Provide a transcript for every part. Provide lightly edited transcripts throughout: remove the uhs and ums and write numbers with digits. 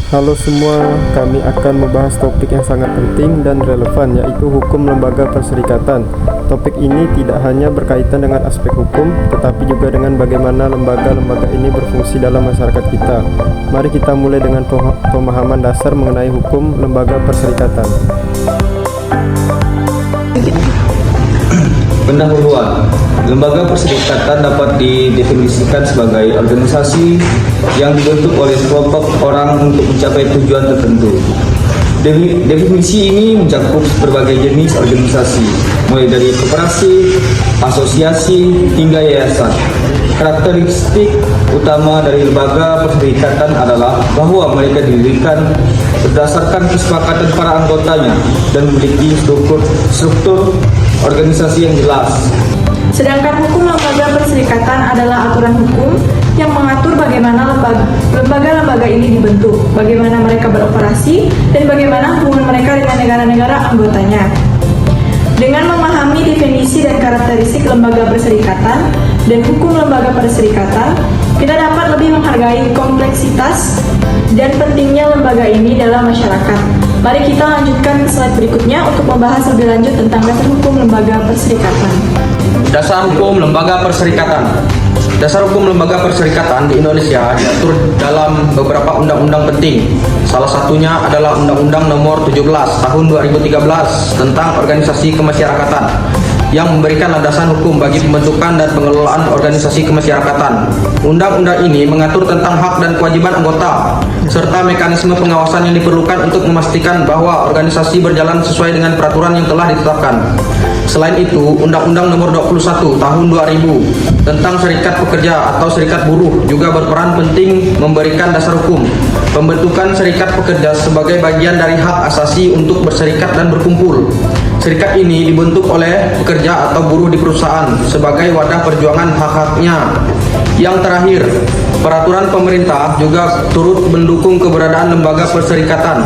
Halo semua, kami akan membahas topik yang sangat penting dan relevan, yaitu hukum lembaga perserikatan. Topik ini tidak hanya berkaitan dengan aspek hukum, tetapi juga dengan bagaimana lembaga-lembaga ini berfungsi dalam masyarakat kita. Mari kita mulai dengan pemahaman dasar mengenai hukum lembaga perserikatan. Pendahuluan. Lembaga perserikatan dapat didefinisikan sebagai organisasi yang dibentuk oleh sekelompok orang untuk mencapai tujuan tertentu. Definisi ini mencakup berbagai jenis organisasi, mulai dari koperasi, asosiasi, hingga yayasan. Karakteristik utama dari lembaga perserikatan adalah bahwa mereka didirikan berdasarkan kesepakatan para anggotanya dan memiliki struktur organisasi yang jelas. Sedangkan hukum lembaga perserikatan adalah aturan hukum yang mengatur bagaimana lembaga-lembaga ini dibentuk, bagaimana mereka beroperasi, dan bagaimana hubungan mereka dengan negara-negara anggotanya. Dengan memahami definisi dan karakteristik lembaga perserikatan dan hukum lembaga perserikatan, kita dapat lebih menghargai kompleksitas dan pentingnya lembaga ini dalam masyarakat. Mari kita lanjutkan ke slide berikutnya untuk membahas lebih lanjut tentang dasar hukum lembaga perserikatan. Dasar hukum lembaga perserikatan. Dasar hukum lembaga perserikatan di Indonesia diatur dalam beberapa undang-undang penting. Salah satunya adalah Undang-Undang Nomor 17 Tahun 2013 tentang Organisasi Kemasyarakatan yang memberikan landasan hukum bagi pembentukan dan pengelolaan organisasi kemasyarakatan. Undang-undang ini mengatur tentang hak dan kewajiban anggota serta mekanisme pengawasan yang diperlukan untuk memastikan bahwa organisasi berjalan sesuai dengan peraturan yang telah ditetapkan. Selain itu, Undang-Undang Nomor 21 Tahun 2000 tentang Serikat Pekerja atau Serikat Buruh juga berperan penting memberikan dasar hukum pembentukan serikat pekerja sebagai bagian dari hak asasi untuk berserikat dan berkumpul. Serikat ini dibentuk oleh pekerja atau buruh di perusahaan sebagai wadah perjuangan hak-haknya. Yang terakhir, peraturan pemerintah juga turut mendukung keberadaan lembaga perserikatan.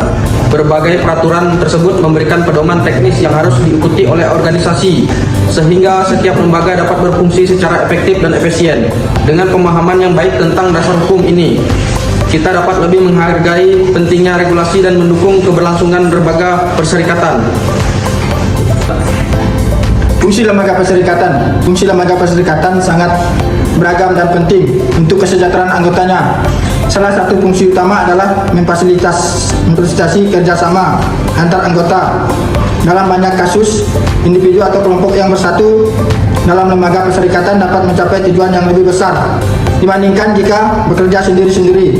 Berbagai peraturan tersebut memberikan pedoman teknis yang harus diikuti oleh organisasi, sehingga setiap lembaga dapat berfungsi secara efektif dan efisien. Dengan pemahaman yang baik tentang dasar hukum ini, kita dapat lebih menghargai pentingnya regulasi dan mendukung keberlangsungan lembaga perserikatan. Fungsi lembaga perserikatan sangat beragam dan penting untuk kesejahteraan anggotanya. Salah satu fungsi utama adalah memfasilitasi kerjasama antar anggota. Dalam banyak kasus, individu atau kelompok yang bersatu dalam lembaga perserikatan dapat mencapai tujuan yang lebih besar dibandingkan jika bekerja sendiri-sendiri.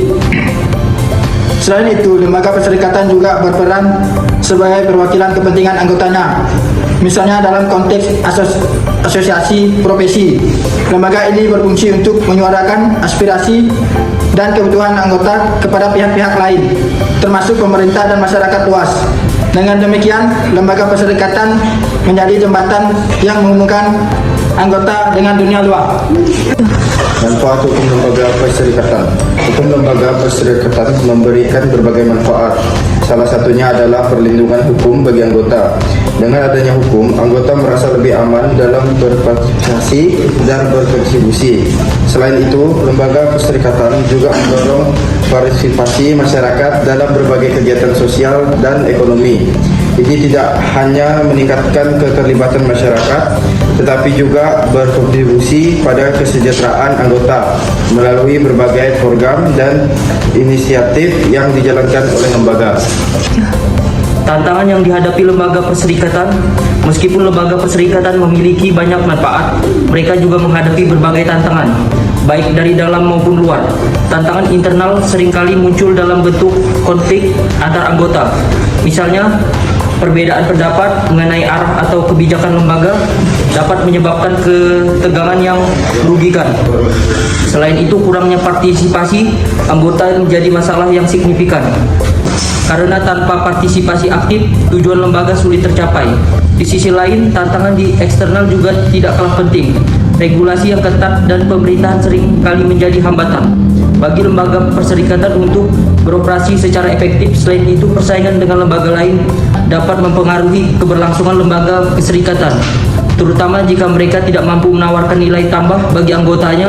Selain itu, lembaga perserikatan juga berperan sebagai perwakilan kepentingan anggotanya. Misalnya dalam konteks asosiasi profesi, lembaga ini berfungsi untuk menyuarakan aspirasi dan kebutuhan anggota kepada pihak-pihak lain, termasuk pemerintah dan masyarakat luas. Dengan demikian, lembaga perserikatan menjadi jembatan yang menghubungkan anggota dengan dunia luar. Manfaat hukum lembaga perserikatan. Hukum lembaga perserikatan memberikan berbagai manfaat. Salah satunya adalah perlindungan hukum bagi anggota. Dengan adanya hukum, anggota merasa lebih aman dalam berpartisipasi dan berkontribusi. Selain itu, lembaga perserikatan juga mendorong partisipasi masyarakat dalam berbagai kegiatan sosial dan ekonomi. Ini tidak hanya meningkatkan keterlibatan masyarakat, tetapi juga berkontribusi pada kesejahteraan anggota melalui berbagai program dan inisiatif yang dijalankan oleh lembaga. Tantangan yang dihadapi lembaga perserikatan. Meskipun lembaga perserikatan memiliki banyak manfaat, mereka juga menghadapi berbagai tantangan, baik dari dalam maupun luar. Tantangan internal seringkali muncul dalam bentuk konflik antar anggota. Misalnya, perbedaan pendapat mengenai arah atau kebijakan lembaga dapat menyebabkan ketegangan yang merugikan. Selain itu, kurangnya partisipasi anggota menjadi masalah yang signifikan. Karena tanpa partisipasi aktif, tujuan lembaga sulit tercapai. Di sisi lain, tantangan di eksternal juga tidak kalah penting. Regulasi yang ketat dan pemerintahan sering kali menjadi hambatan bagi lembaga perserikatan untuk beroperasi secara efektif. Selain itu, persaingan dengan lembaga lain dapat mempengaruhi keberlangsungan lembaga perserikatan, terutama jika mereka tidak mampu menawarkan nilai tambah bagi anggotanya.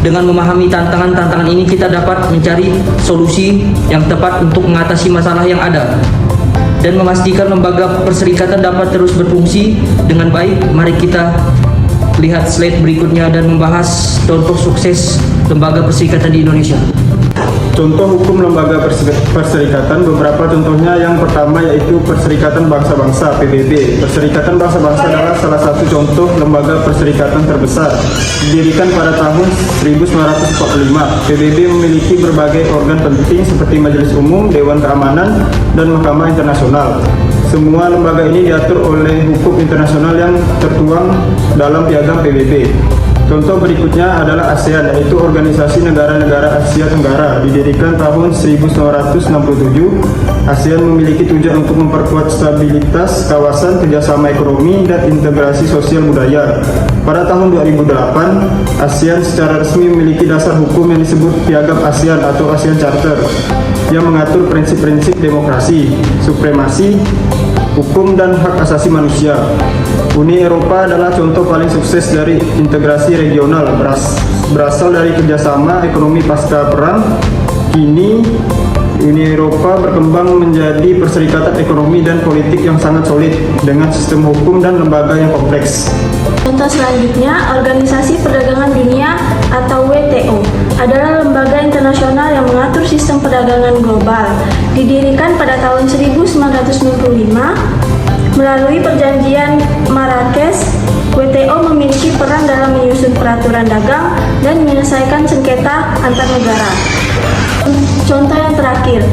Dengan memahami tantangan-tantangan ini, kita dapat mencari solusi yang tepat untuk mengatasi masalah yang ada dan memastikan lembaga perserikatan dapat terus berfungsi dengan baik. Mari kita lihat slide berikutnya dan membahas contoh sukses lembaga perserikatan di Indonesia. Contoh hukum lembaga perserikatan, beberapa contohnya. Yang pertama yaitu Perserikatan Bangsa-Bangsa (PBB). Perserikatan Bangsa-Bangsa adalah salah satu contoh lembaga perserikatan terbesar. Didirikan pada tahun 1945, PBB memiliki berbagai organ penting seperti Majelis Umum, Dewan Keamanan, dan Mahkamah Internasional. Semua lembaga ini diatur oleh hukum internasional yang tertuang dalam piagam PBB. Contoh berikutnya adalah ASEAN, yaitu Organisasi Negara-Negara Asia Tenggara. Didirikan tahun 1967, ASEAN memiliki tujuan untuk memperkuat stabilitas kawasan, kerjasama ekonomi, dan integrasi sosial budaya. Pada tahun 2008, ASEAN secara resmi memiliki dasar hukum yang disebut Piagam ASEAN atau ASEAN Charter, yang mengatur prinsip-prinsip demokrasi, supremasi, hukum, dan hak asasi manusia. Uni Eropa adalah contoh paling sukses dari integrasi regional, berasal dari kerjasama ekonomi pasca perang. Kini Uni Eropa berkembang menjadi perserikatan ekonomi dan politik yang sangat solid dengan sistem hukum dan lembaga yang kompleks. Contoh selanjutnya, Organisasi Perdagangan Dunia atau WTO adalah lembaga internasional yang mengatur sistem perdagangan global. Didirikan pada tahun 1995 melalui perjanjian Marrakesh. WTO memiliki peran dalam menyusun peraturan dagang dan menyelesaikan sengketa antar negara. Contoh yang terakhir,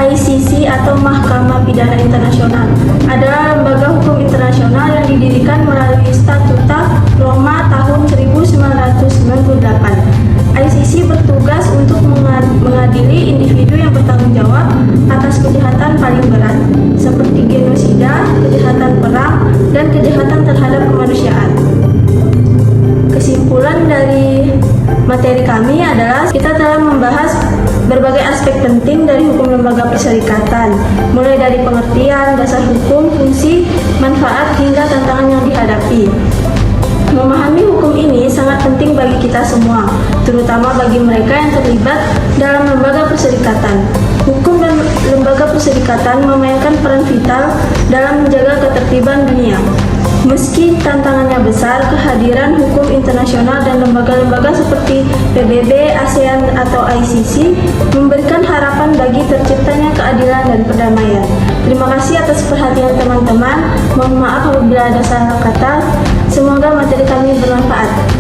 ICC atau Mahkamah Pidana Internasional adalah lembaga hukum internasional yang didirikan melalui Statuta Roma tahun 1998. ICC bertugas untuk mengadili individu yang bertanggung jawab atas kejahatan paling berat seperti genosida, kejahatan perang, dan kejahatan terhadap kemanusiaan. Kesimpulan dari materi kami adalah kita telah membahas berbagai aspek penting dari hukum lembaga perserikatan, mulai dari pengertian, dasar hukum, fungsi, manfaat, hingga tantangan yang dihadapi. Memahami hukum ini sangat penting bagi kita semua, terutama bagi mereka yang terlibat dalam lembaga perserikatan. Hukum dan lembaga perserikatan memainkan peran vital dalam menjaga ketertiban dunia. Meski tantangannya besar, kehadiran hukum internasional dan lembaga-lembaga seperti PBB, ASEAN, atau ICC memberikan harapan bagi terciptanya keadilan dan perdamaian. Terima kasih atas perhatian teman-teman. Mohon maaf apabila ada salah kata. Semoga materi kami bermanfaat.